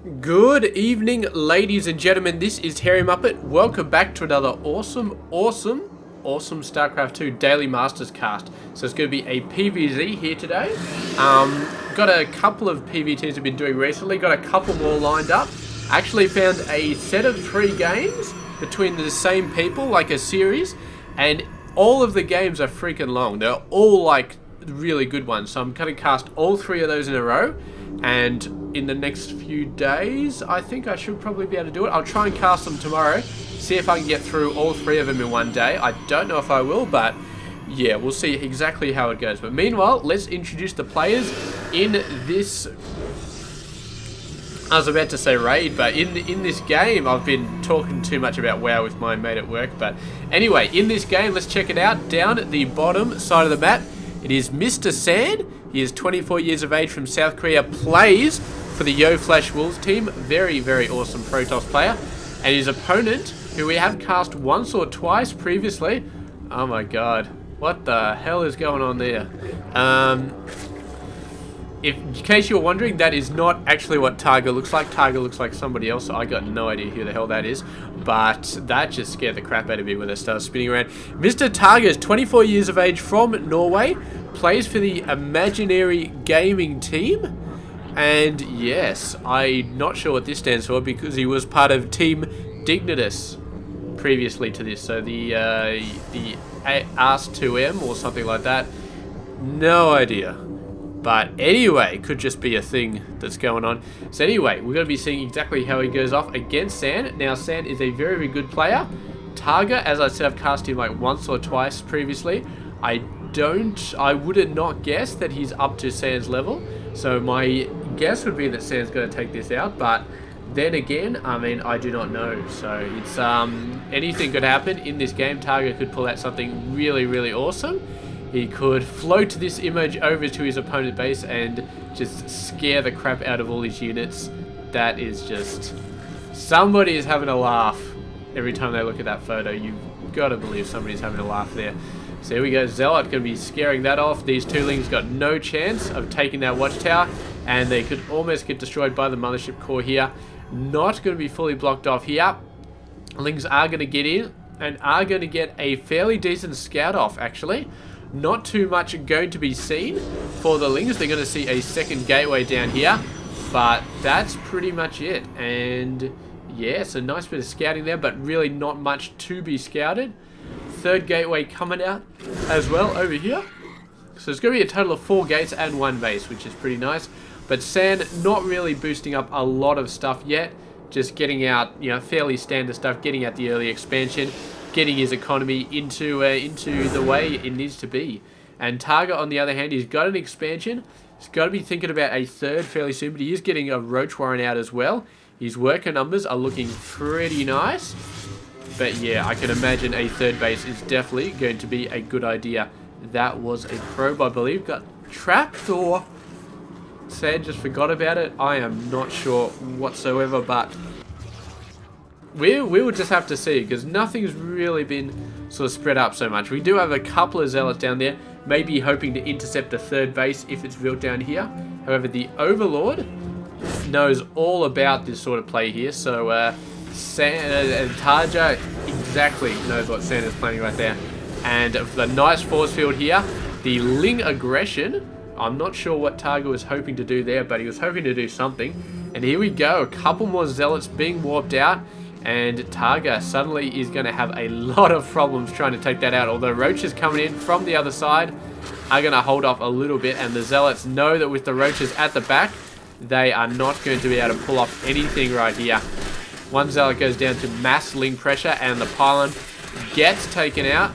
Good evening, ladies and gentlemen. This is Harry Muppet. Welcome back to another awesome Starcraft 2 Daily Masters cast. So it's going to be a PvZ here today. Got a couple of PvTs I've been doing recently. Got a couple more lined up. Actually found a set of 3 games between the same people, like a series. And all of the games are freaking long. They're all like really good ones. So I'm going to cast all 3 of those in a row. And in the next few days, I think I should probably be able to do it. I'll try and cast them tomorrow, see if I can get through all 3 of them in one day. I don't know if I will, but yeah, we'll see exactly how it goes. But meanwhile, let's introduce the players in this... I was about to say raid, but in this game, I've been talking too much about WoW with my mate at work. But anyway, in this game, let's check it out. Down at the bottom side of the map, it is Mr. Sand. He is 24 years of age from South Korea, plays for the Yo Flash Wolves team. Very, very awesome Protoss player. And his opponent, who we have cast once or twice previously. Oh my god. What the hell is going on there? In case you're wondering, that is not actually what TargA looks like. TargA looks like somebody else. I got no idea who the hell that is. But that just scared the crap out of me when I started spinning around. Mr. TargA is 24 years of age from Norway. Plays for the Imaginary Gaming team. And yes, I'm not sure what this stands for because he was part of Team Dignitas previously to this. So the AS2M or something like that. No idea. But anyway, could just be a thing that's going on. So anyway, we're going to be seeing exactly how he goes off against San. Now, San is a very, very good player. TargA, as I said, I've cast him like once or twice previously. I would not guess that he's up to San's level. So my guess would be that San's going to take this out. But then again, I mean, I do not know. So it's anything could happen in this game. TargA could pull out something really, really awesome. He could float this image over to his opponent's base and just scare the crap out of all his units. That is just... somebody is having a laugh every time they look at that photo. You've got to believe somebody's having a laugh there. So here we go. Zealot going to be scaring that off. These 2 Lings got no chance of taking that watchtower. And they could almost get destroyed by the mothership core here. Not going to be fully blocked off here. Lings are going to get in and are going to get a fairly decent scout off, actually. Not too much going to be seen for the Lings. They're going to see a second gateway down here. But that's pretty much it. And yes, a nice bit of scouting there, but really not much to be scouted. Third gateway coming out as well over here. So it's going to be a total of 4 gates and 1 base, which is pretty nice. But San not really boosting up a lot of stuff yet. Just getting out, you know, fairly standard stuff. Getting out the early expansion. Getting his economy into the way it needs to be. And TargA, on the other hand, he's got an expansion. He's got to be thinking about a 3rd fairly soon, but he is getting a Roach Warren out as well. His worker numbers are looking pretty nice. But yeah, I can imagine a 3rd base is definitely going to be a good idea. That was a probe, I believe. Got trapped, or Sad just forgot about it. I am not sure whatsoever, but... We will just have to see, because nothing's really been sort of spread up so much. We do have a couple of Zealots down there, maybe hoping to intercept a 3rd base if it's built down here. However, the Overlord knows all about this sort of play here, so TargA exactly knows what Santa's planning right there. And for the nice force field here, the Ling aggression, I'm not sure what TargA was hoping to do there, but he was hoping to do something. And here we go, a couple more Zealots being warped out. And TargA suddenly is going to have a lot of problems trying to take that out. Although Roaches coming in from the other side are going to hold off a little bit. And the Zealots know that with the Roaches at the back, they are not going to be able to pull off anything right here. One Zealot goes down to mass Ling pressure and the pylon gets taken out.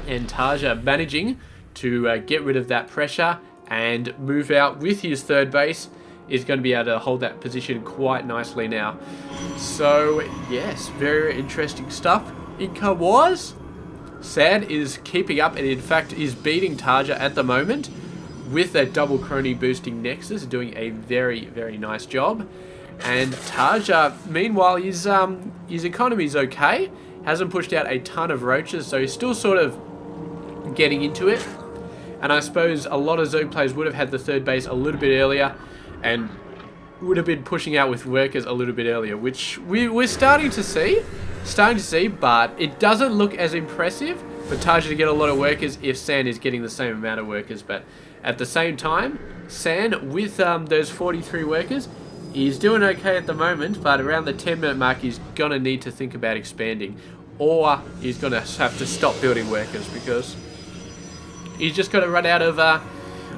And TargA managing to get rid of that pressure and move out with his 3rd base. Is going to be able to hold that position quite nicely now. So, yes, very interesting stuff. Income-wise, Sad is keeping up and in fact is beating TargA at the moment with that double crony boosting Nexus, doing a very, very nice job. And TargA, meanwhile, his economy is okay. Hasn't pushed out a ton of Roaches, so he's still sort of getting into it. And I suppose a lot of Zerg players would have had the 3rd base a little bit earlier. And would have been pushing out with workers a little bit earlier, which we're starting to see, but it doesn't look as impressive for TargA to get a lot of workers if San is getting the same amount of workers. But at the same time, San with those 43 workers, he's doing okay at the moment, but around the 10-minute mark, he's going to need to think about expanding, or he's going to have to stop building workers because he's just got to run out of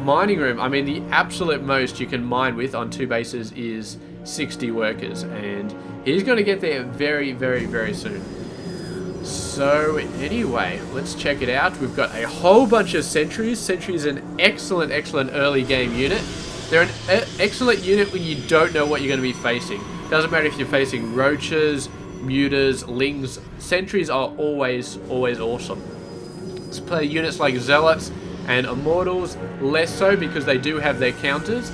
mining room. I mean, the absolute most you can mine with on 2 bases is 60 workers, and he's going to get there very, very, very soon. So anyway, let's check it out. We've got a whole bunch of sentries. Sentry's an excellent, excellent early game unit. They're an excellent unit when you don't know what you're going to be facing. Doesn't matter if you're facing roaches, mutas, lings. Sentries are always, always awesome. Let's play units like zealots and immortals, less so because they do have their counters,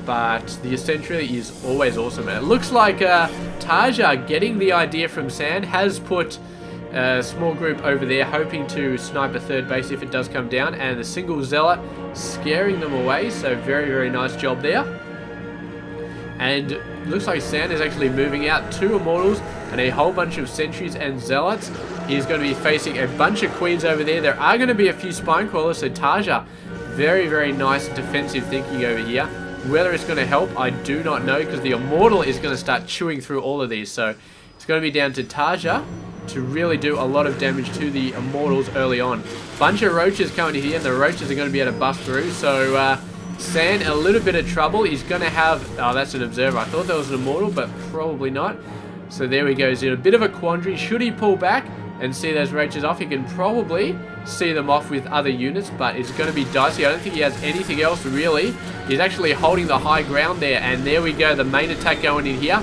but the sentry is always awesome. And it looks like TargA, getting the idea from San, has put a small group over there hoping to snipe a 3rd base if it does come down, and the single zealot scaring them away. So very, very nice job there. And looks like San is actually moving out 2 immortals and a whole bunch of sentries and zealots. He's going to be facing a bunch of queens over there. There are going to be a few spine crawlers, so TargA, very, very nice defensive thinking over here. Whether it's going to help, I do not know, because the immortal is going to start chewing through all of these. So it's going to be down to TargA to really do a lot of damage to the immortals early on. Bunch of roaches coming in here, and the roaches are going to be able to bust through. So San, a little bit of trouble. He's going to have... Oh, that's an observer. I thought that was an immortal, but probably not. So there we go. He's in a bit of a quandary. Should he pull back and see those roaches off? He can probably see them off with other units, but it's going to be dicey. I don't think he has anything else, really. He's actually holding the high ground there, and there we go. The main attack going in here.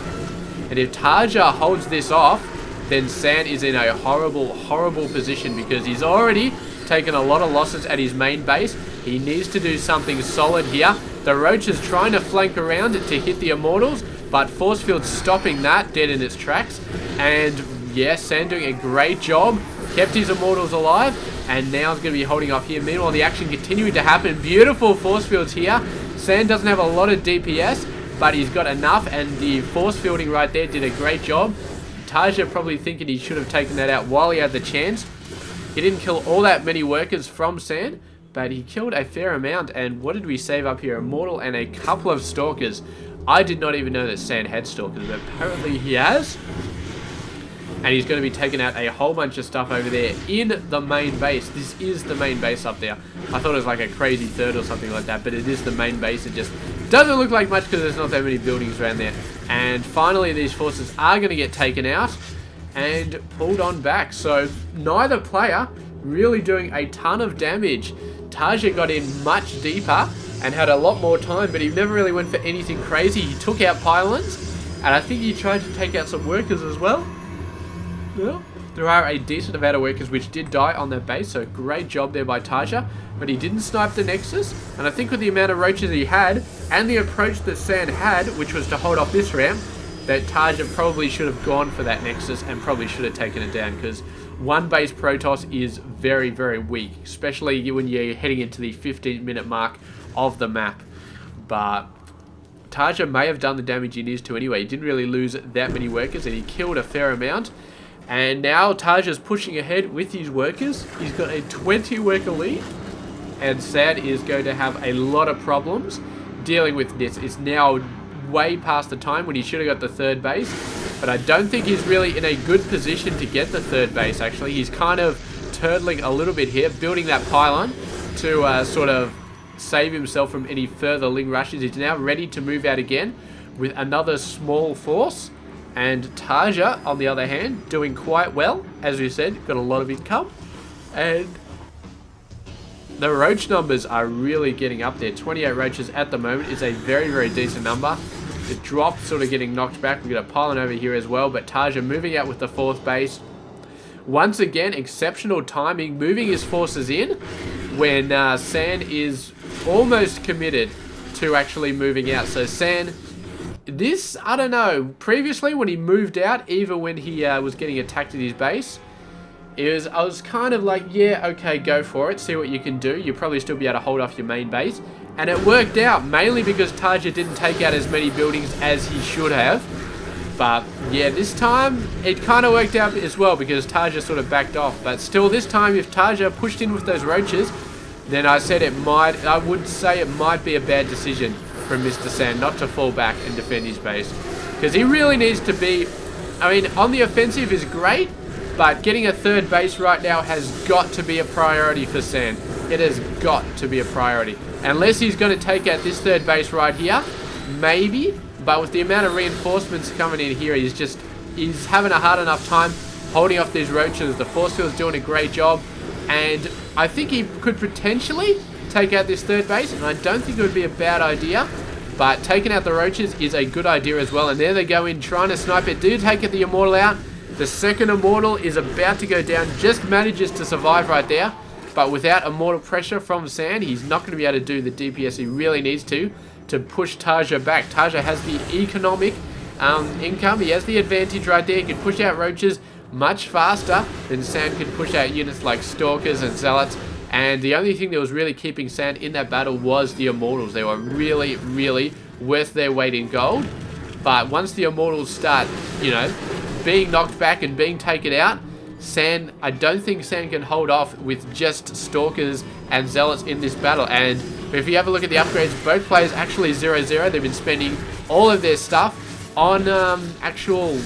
And if TargA holds this off, then San is in a horrible, horrible position, because he's already taken a lot of losses at his main base. He needs to do something solid here. The roach is trying to flank around to hit the immortals, but force field's stopping that dead in its tracks. And yes, San doing a great job, kept his immortals alive, and now he's going to be holding off here. Meanwhile, the action continuing to happen. Beautiful force fields here. San doesn't have a lot of DPS, but he's got enough, and the force fielding right there did a great job. TargA probably thinking he should have taken that out while he had the chance. He didn't kill all that many workers from San, but he killed a fair amount. And what did we save up here? Immortal and a couple of stalkers. I did not even know that San had stalkers, but apparently he has. And he's going to be taking out a whole bunch of stuff over there in the main base. This is the main base up there. I thought it was like a crazy 3rd or something like that, but it is the main base. It just doesn't look like much because there's not that many buildings around there. And finally, these forces are going to get taken out and pulled on back. So neither player really doing a ton of damage. TargA got in much deeper and had a lot more time, but he never really went for anything crazy. He took out pylons, and I think he tried to take out some workers as well. Well, there are a decent amount of workers which did die on their base, so great job there by TargA. But he didn't snipe the Nexus, and I think with the amount of roaches he had, and the approach that San had, which was to hold off this ramp, that TargA probably should have gone for that Nexus and probably should have taken it down, because 1 base Protoss is very, very weak, especially when you're heading into the 15-minute mark of the map. But TargA may have done the damage he needs to anyway. He didn't really lose that many workers, and he killed a fair amount. And now TargA's pushing ahead with his workers. He's got a 20 worker lead, and San is going to have a lot of problems dealing with this. It's now way past the time when he should have got the 3rd base, but I don't think he's really in a good position to get the 3rd base. Actually, he's kind of turtling a little bit here, building that pylon to sort of save himself from any further ling rushes. He's now ready to move out again with another small force. And TargA, on the other hand, doing quite well. As we said, got a lot of income. And the roach numbers are really getting up there. 28 roaches at the moment is a very, very decent number. The drop sort of getting knocked back. We've got a pylon over here as well. But TargA moving out with the 4th base. Once again, exceptional timing. Moving his forces in when San is almost committed to actually moving out. So San... This, I don't know, previously when he moved out, even when he was getting attacked at his base, I was kind of like, yeah, okay, go for it. See what you can do. You'll probably still be able to hold off your main base. And it worked out, mainly because TargA didn't take out as many buildings as he should have. But, yeah, this time, it kind of worked out as well, because TargA sort of backed off. But still, this time, if TargA pushed in with those roaches, then I would say it might be a bad decision from Mr. Sand not to fall back and defend his base. Because he really needs to be, I mean, on the offensive is great, but getting a third base right now has got to be a priority for Sand. It has got to be a priority. Unless he's going to take out this third base right here, maybe. But with the amount of reinforcements coming in here, he's having a hard enough time holding off these roaches. The force field's doing a great job. And I think he could potentially take out this third base. And I don't think it would be a bad idea. But taking out the roaches is a good idea as well. And there they go in trying to snipe it. Do take the Immortal out. The second Immortal is about to go down. Just manages to survive right there. But without Immortal pressure from Sand, he's not going to be able to do the DPS he really needs to push TargA back. TargA has the economic income. He has the advantage right there. He can push out roaches much faster than Sand can push out units like Stalkers and Zealots. And the only thing that was really keeping Sand in that battle was the Immortals. They were really, really worth their weight in gold. But once the Immortals start, you know, being knocked back and being taken out, I don't think Sand can hold off with just Stalkers and Zealots in this battle. And if you have a look at the upgrades, both players actually 0-0. They've been spending all of their stuff on actual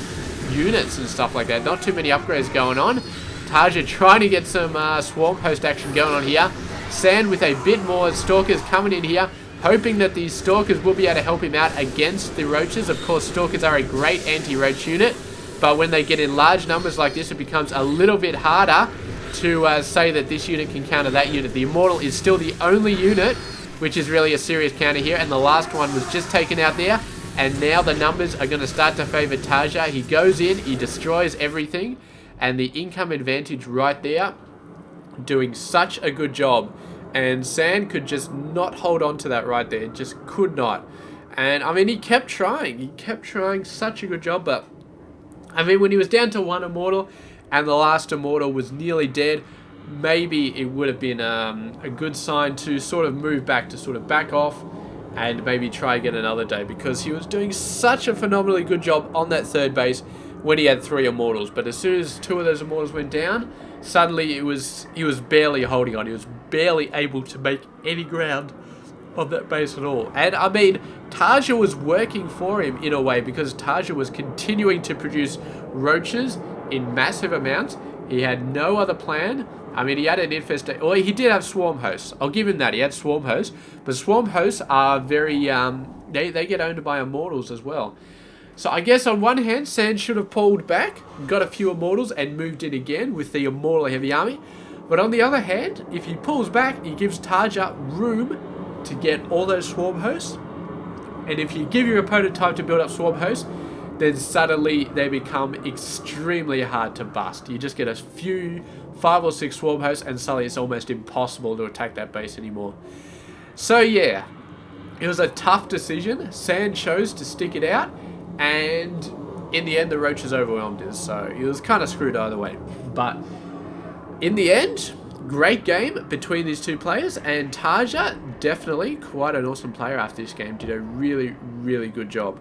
units and stuff like that. Not too many upgrades going on. TargA trying to get some Swarm Host action going on here. Sand with a bit more Stalkers coming in here, hoping that these Stalkers will be able to help him out against the Roaches. Of course, Stalkers are a great anti-Roach unit, but when they get in large numbers like this, it becomes a little bit harder to say that this unit can counter that unit. The Immortal is still the only unit which is really a serious counter here, and the last one was just taken out there, and now the numbers are going to start to favor TargA. He goes in, he destroys everything, and the income advantage right there, doing such a good job. And Sand could just not hold on to that right there, just could not. And I mean, he kept trying, such a good job. But I mean, when he was down to one Immortal and the last Immortal was nearly dead, maybe it would have been a good sign to sort of move back, to sort of back off and maybe try again another day, because he was doing such a phenomenally good job on that third base when he had 3 Immortals. But as soon as 2 of those Immortals went down, suddenly he was barely holding on. He was barely able to make any ground on that base at all. And I mean, TargA was working for him in a way, because TargA was continuing to produce roaches in massive amounts. He had no other plan. I mean, he had an infestation. Well, he did have Swarm Hosts. I'll give him that. He had Swarm Hosts. But Swarm Hosts are very... they get owned by Immortals as well. So I guess on one hand, Sand should have pulled back, got a few Immortals, and moved in again with the Immortal Heavy Army. But on the other hand, if he pulls back, he gives TargA room to get all those Swarm Hosts. And if you give your opponent time to build up Swarm Hosts, then suddenly they become extremely hard to bust. You just get a few, 5 or 6 Swarm Hosts, and suddenly it's almost impossible to attack that base anymore. So yeah, it was a tough decision. Sand chose to stick it out, and in the end the Roaches overwhelmed us, so he was kind of screwed either way. But in the end, great game between these two players, and TargA, definitely quite an awesome player after this game, did a really, really good job.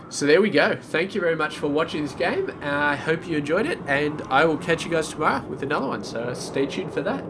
So there we go. Thank you very much for watching this game. I hope you enjoyed it, and I will catch you guys tomorrow with another one, so stay tuned for that.